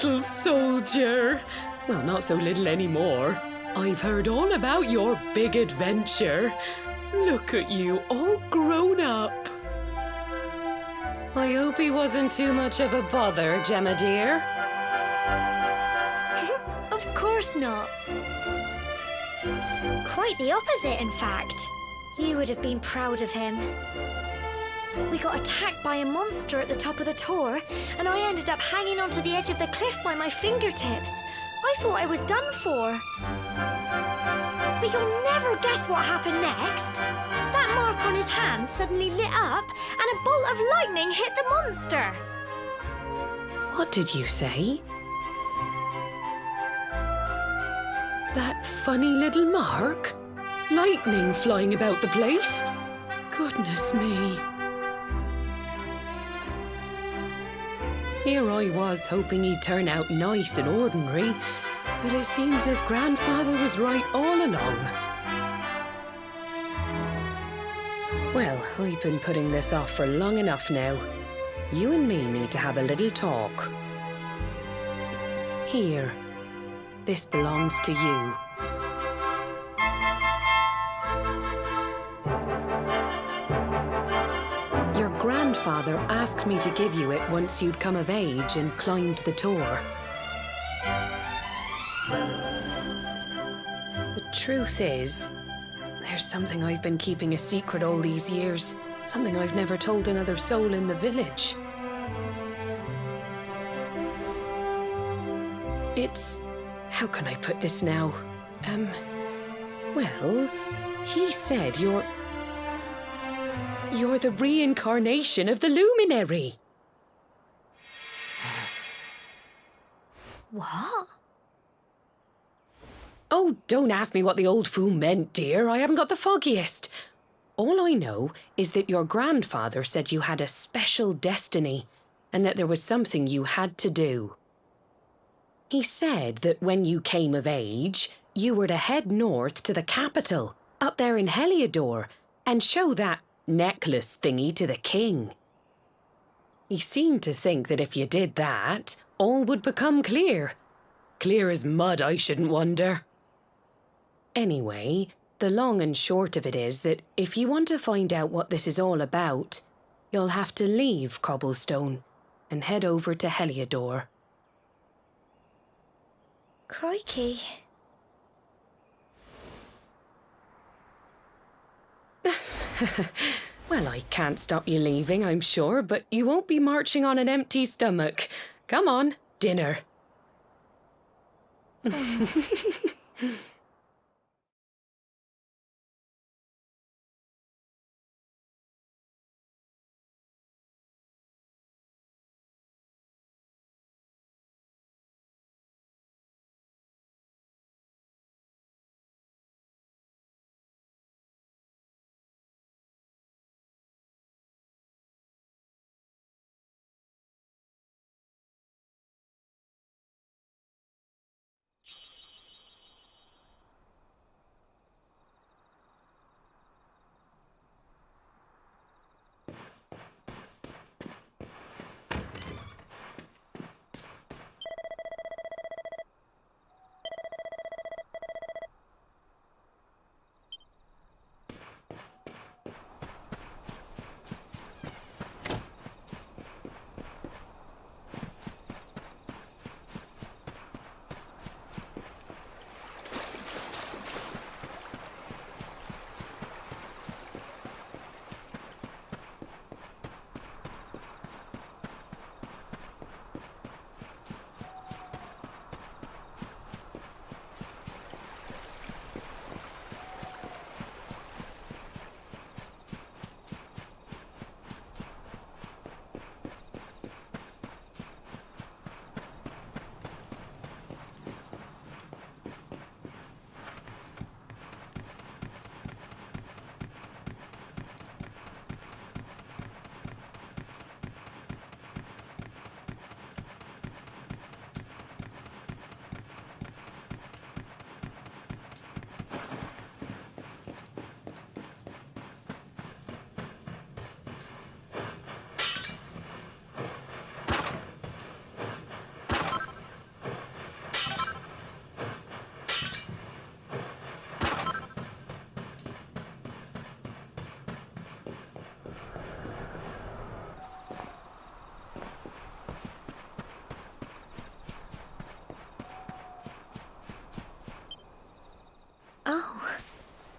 little soldier. Well, not so little anymore. I've heard all about your big adventure. Look at you, all grown up. I hope he wasn't too much of a bother, Gemma dear. Of course not. Quite the opposite, in fact. You would have been proud of him. We got attacked by a monster at the top of the tor, and I ended up hanging onto the edge of the cliff by my fingertips. I thought I was done for. But you'll never guess what happened next. That mark on his hand suddenly lit up, and a bolt of lightning hit the monster. What did you say? That funny little mark? Lightning flying about the place? Goodness me. Here I was hoping he'd turn out nice and ordinary, but it seems his grandfather was right all along. Well, I've been putting this off for long enough now. You and me need to have a little talk. Here, this belongs to you. Your grandfather asked me to give you it once you'd come of age and climbed the tor. The truth is, there's something I've been keeping a secret all these years. Something I've never told another soul in the village. It's... how can I put this now? Well, he said you're the reincarnation of the luminary. What? Oh, don't ask me what the old fool meant, dear. I haven't got the foggiest. All I know is that your grandfather said you had a special destiny and that there was something you had to do. He said that when you came of age, you were to head north to the capital, up there in Heliodor, and show that necklace thingy to the king. He seemed to think that if you did that, all would become clear. Clear as mud, I shouldn't wonder. Anyway, the long and short of it is that if you want to find out what this is all about, you'll have to leave Cobblestone and head over to Heliodor. Crikey. Well, I can't stop you leaving, I'm sure, but you won't be marching on an empty stomach. Come on, dinner.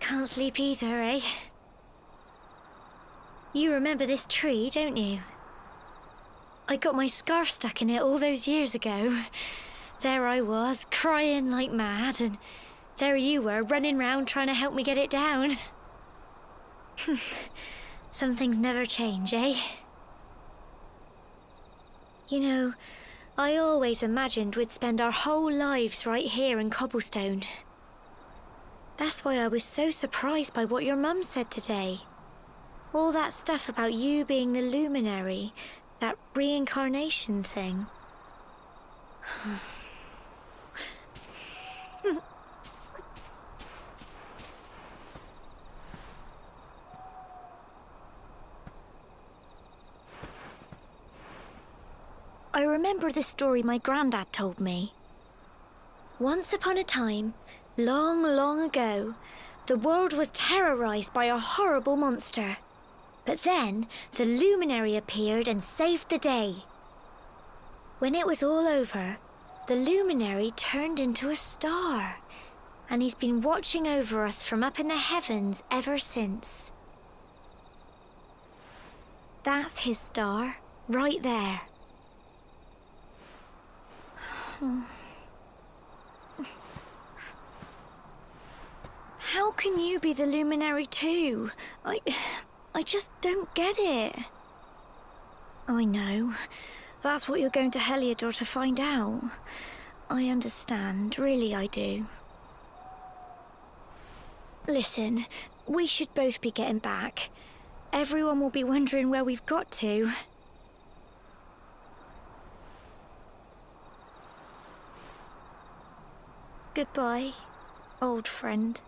Can't sleep either, eh? You remember this tree, don't you? I got my scarf stuck in it all those years ago. There I was, crying like mad, and there you were, running round trying to help me get it down. Some things never change, eh? You know, I always imagined we'd spend our whole lives right here in Cobblestone. That's why I was so surprised by what your mum said today. All that stuff about you being the luminary, that reincarnation thing. I remember the story my granddad told me. Once upon a time, long, long ago, the world was terrorized by a horrible monster. But then, the luminary appeared and saved the day. When it was all over, the luminary turned into a star, and he's been watching over us from up in the heavens ever since. That's his star, right there. How can you be the luminary too? I just don't get it. I know. That's what you're going to Heliodor to find out. I understand, really I do. Listen, we should both be getting back. Everyone will be wondering where we've got to. Goodbye, old friend.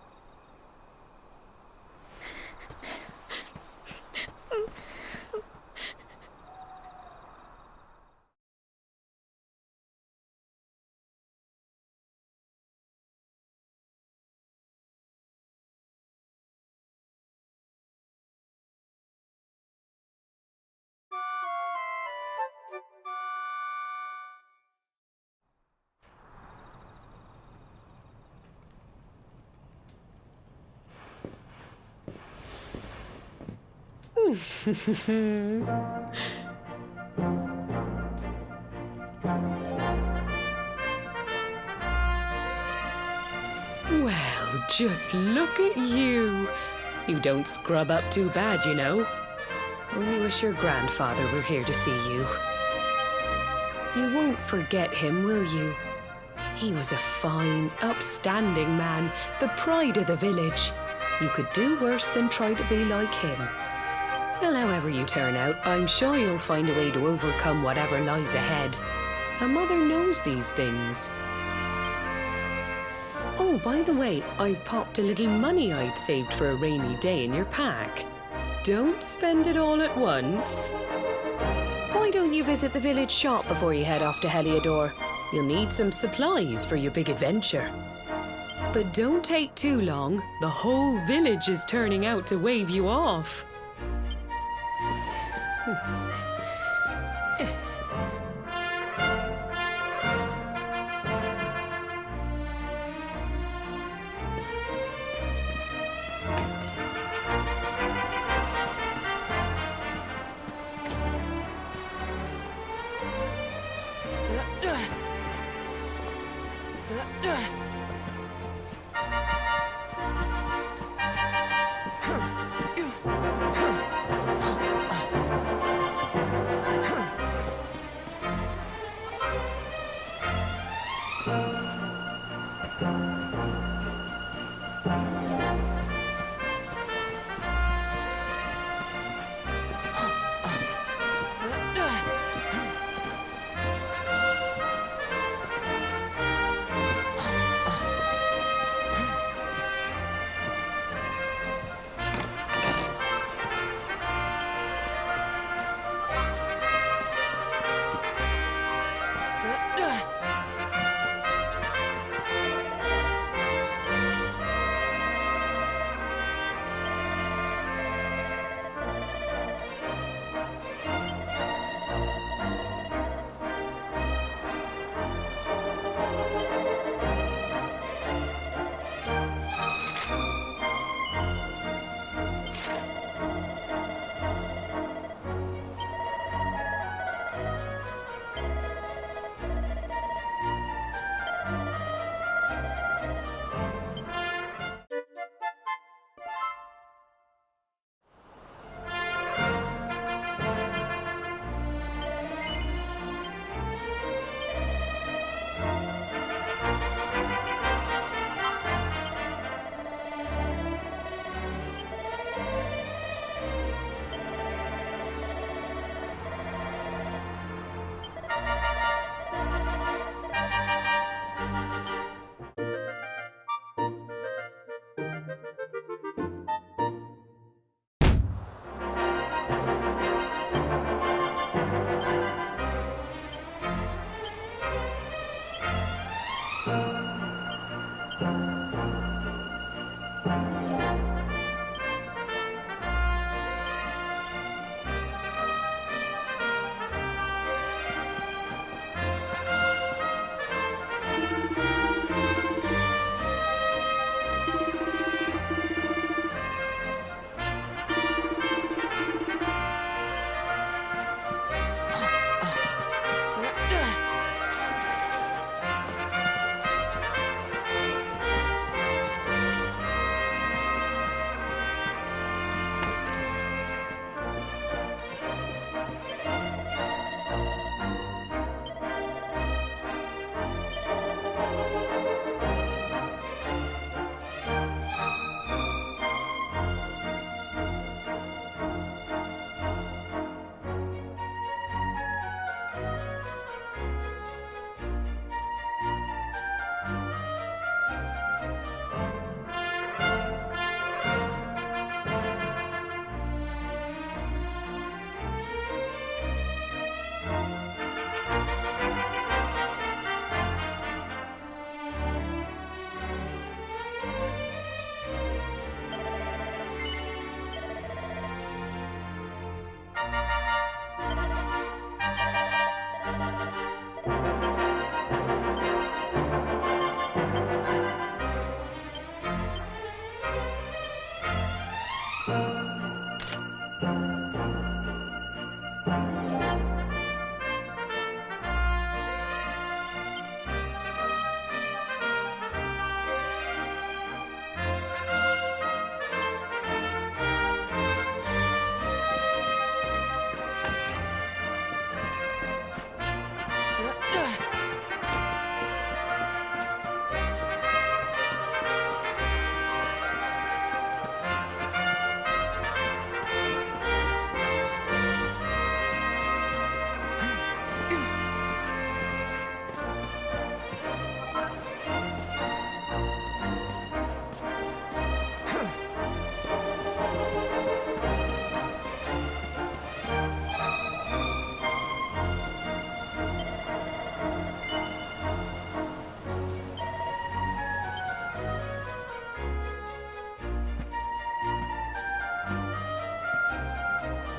Well, just look at you. You don't scrub up too bad, you know. Only wish your grandfather were here to see you. You won't forget him, will you? He was a fine, upstanding man, the pride of the village. You could do worse than try to be like him. Well, however you turn out, I'm sure you'll find a way to overcome whatever lies ahead. A mother knows these things. Oh, by the way, I've popped a little money I'd saved for a rainy day in your pack. Don't spend it all at once. Why don't you visit the village shop before you head off to Heliodor? You'll need some supplies for your big adventure. But don't take too long. The whole village is turning out to wave you off.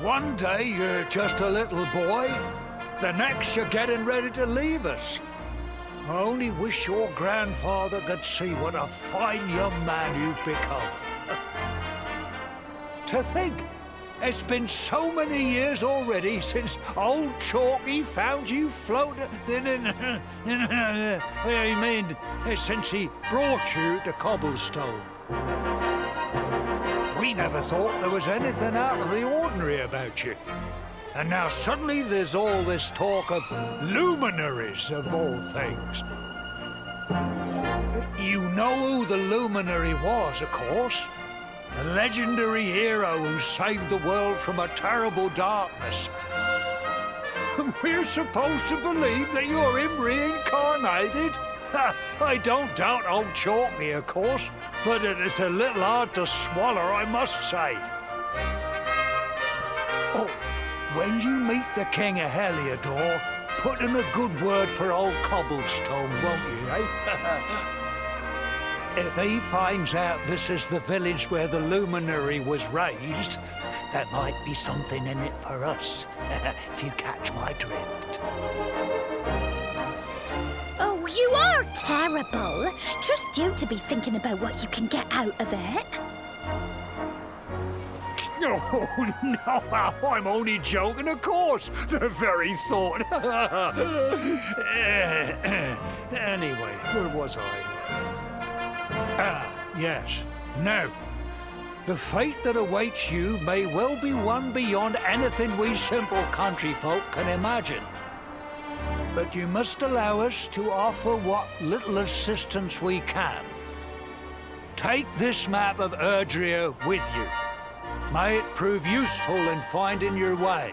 One day you're just a little boy, the next you're getting ready to leave us. I only wish your grandfather could see what a fine young man you've become. To think, it's been so many years already since old Chalky found you floating. I mean, since he brought you to Cobblestone. We never thought there was anything out of the ordinary about you. And now suddenly there's all this talk of luminaries, of all things. You know who the luminary was, of course. A legendary hero who saved the world from a terrible darkness. We're supposed to believe that you're him reincarnated? I don't doubt old Chalky, of course, but it's a little hard to swallow, I must say. Oh, when you meet the King of Heliodor, put in a good word for old Cobblestone, won't you, eh? If he finds out this is the village where the luminary was raised, there might be something in it for us, if you catch my drift. Oh, you are terrible. Trust you to be thinking about what you can get out of it. Oh, no, I'm only joking, of course. The very thought. Anyway, where was I? Ah, yes. Now, the fate that awaits you may well be one beyond anything we simple country folk can imagine. But you must allow us to offer what little assistance we can. Take this map of Erdrea with you. May it prove useful in finding your way.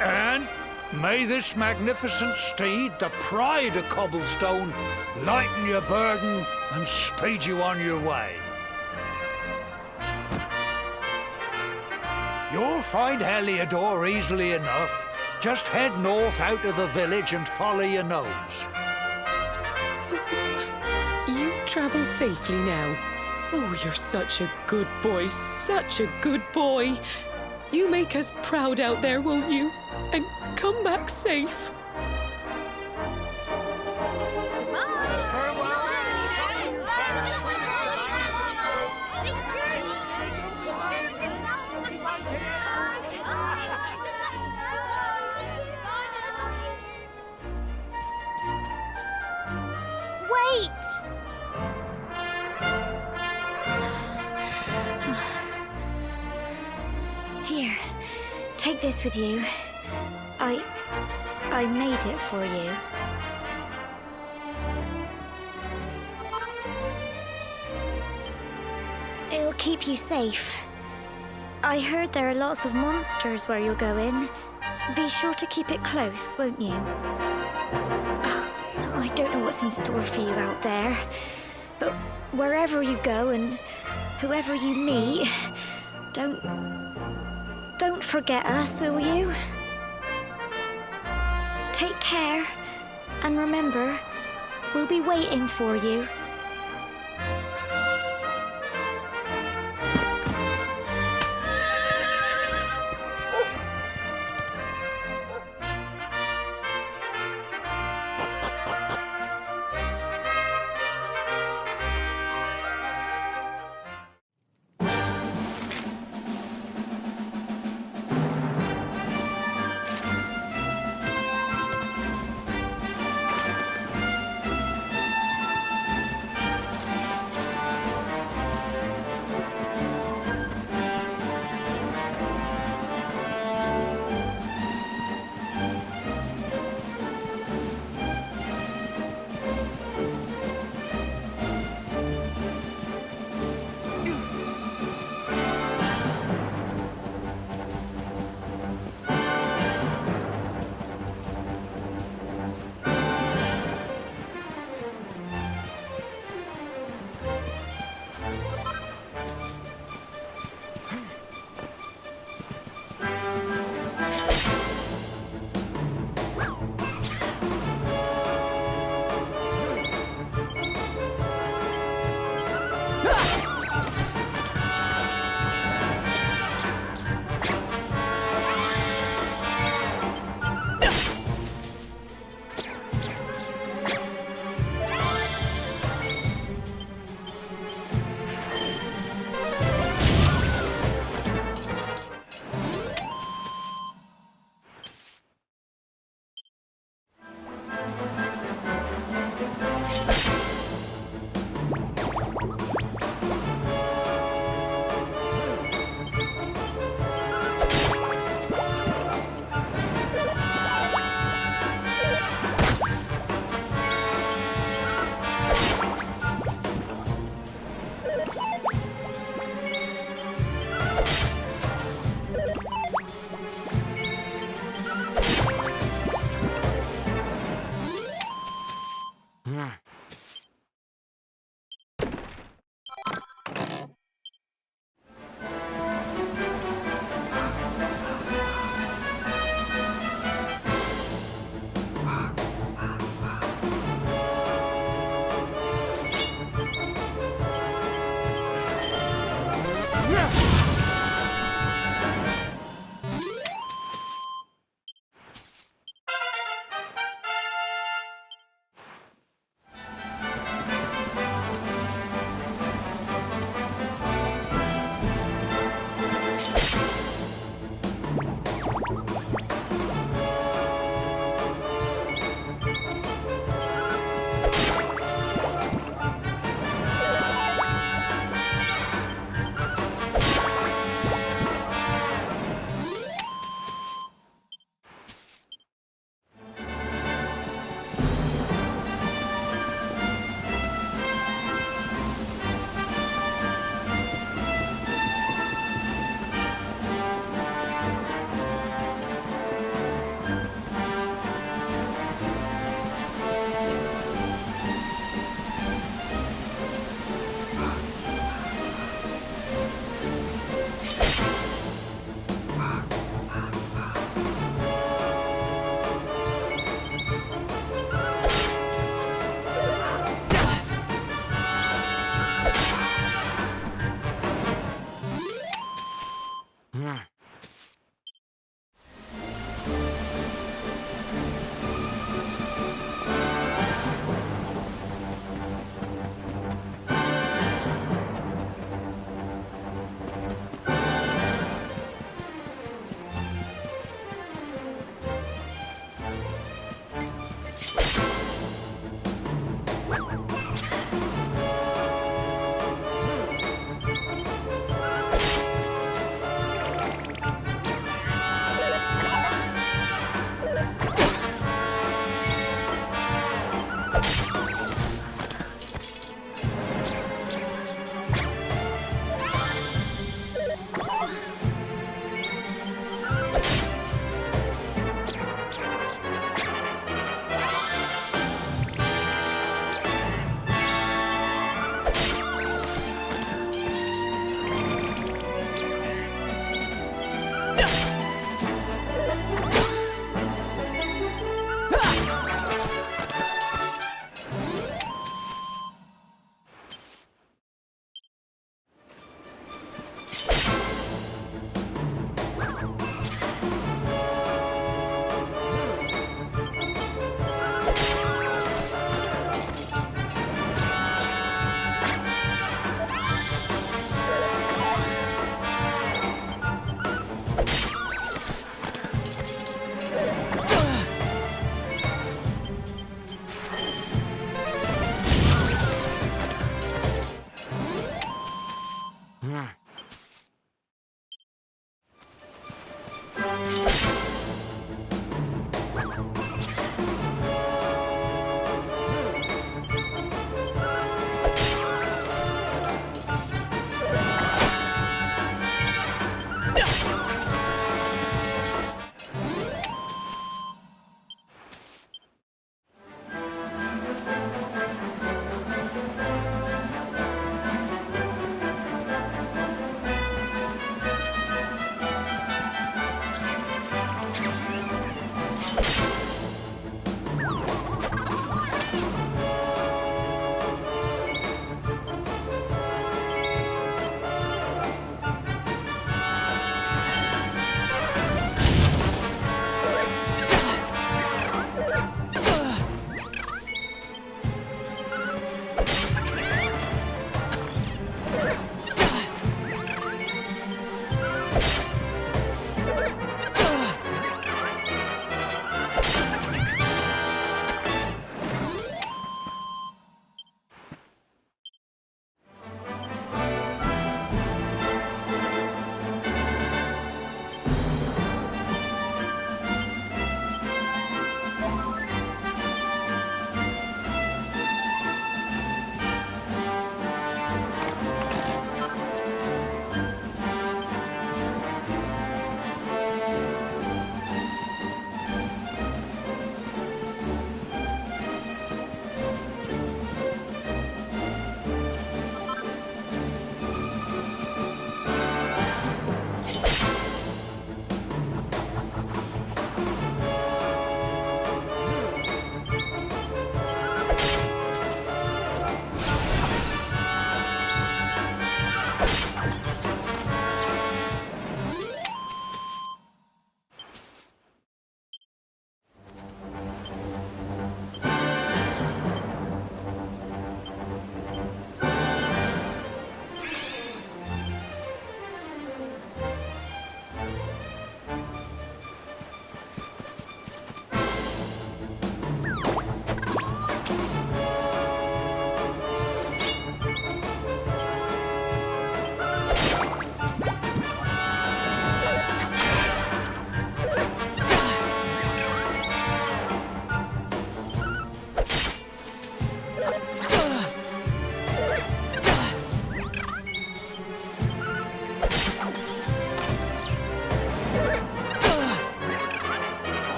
And may this magnificent steed, the pride of Cobblestone, lighten your burden and speed you on your way. You'll find Heliodor easily enough. Just head north out of the village and follow your nose. You travel safely now. Oh, you're such a good boy, such a good boy. You make us proud out there, won't you? And come back safe. Wait! Here, take this with you. I made it for you. It'll keep you safe. I heard there are lots of monsters where you're going. Be sure to keep it close, won't you? I don't know what's in store for you out there, but wherever you go and whoever you meet, don't forget us, will you? Take care, and remember, we'll be waiting for you.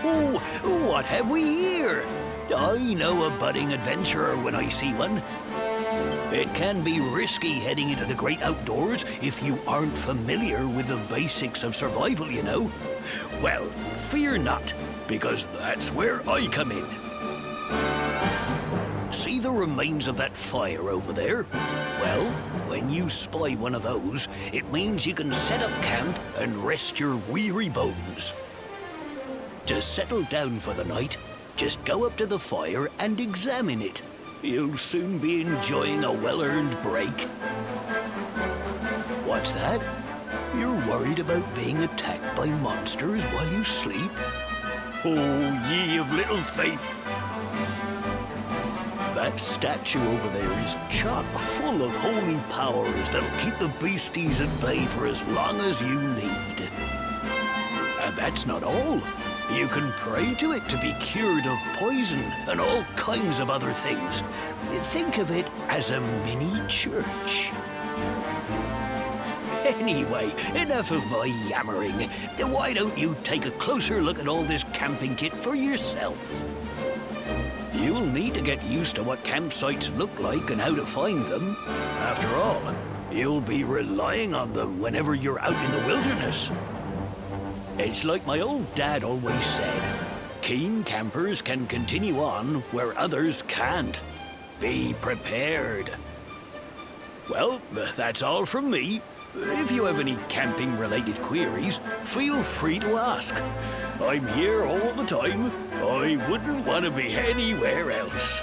Oh, what have we here? I know a budding adventurer when I see one. It can be risky heading into the great outdoors if you aren't familiar with the basics of survival, you know. Well, fear not, because that's where I come in. See the remains of that fire over there? Well, when you spy one of those, it means you can set up camp and rest your weary bones. To settle down for the night, just go up to the fire and examine it. You'll soon be enjoying a well-earned break. What's that? You're worried about being attacked by monsters while you sleep? Oh, ye of little faith! That statue over there is chock full of holy powers that'll keep the beasties at bay for as long as you need. And that's not all. You can pray to it to be cured of poison and all kinds of other things. Think of it as a mini church. Anyway, enough of my yammering. Why don't you take a closer look at all this camping kit for yourself? You'll need to get used to what campsites look like and how to find them. After all, you'll be relying on them whenever you're out in the wilderness. It's like my old dad always said, keen campers can continue on where others can't. Be prepared. Well, that's all from me. If you have any camping-related queries, feel free to ask. I'm here all the time. I wouldn't want to be anywhere else.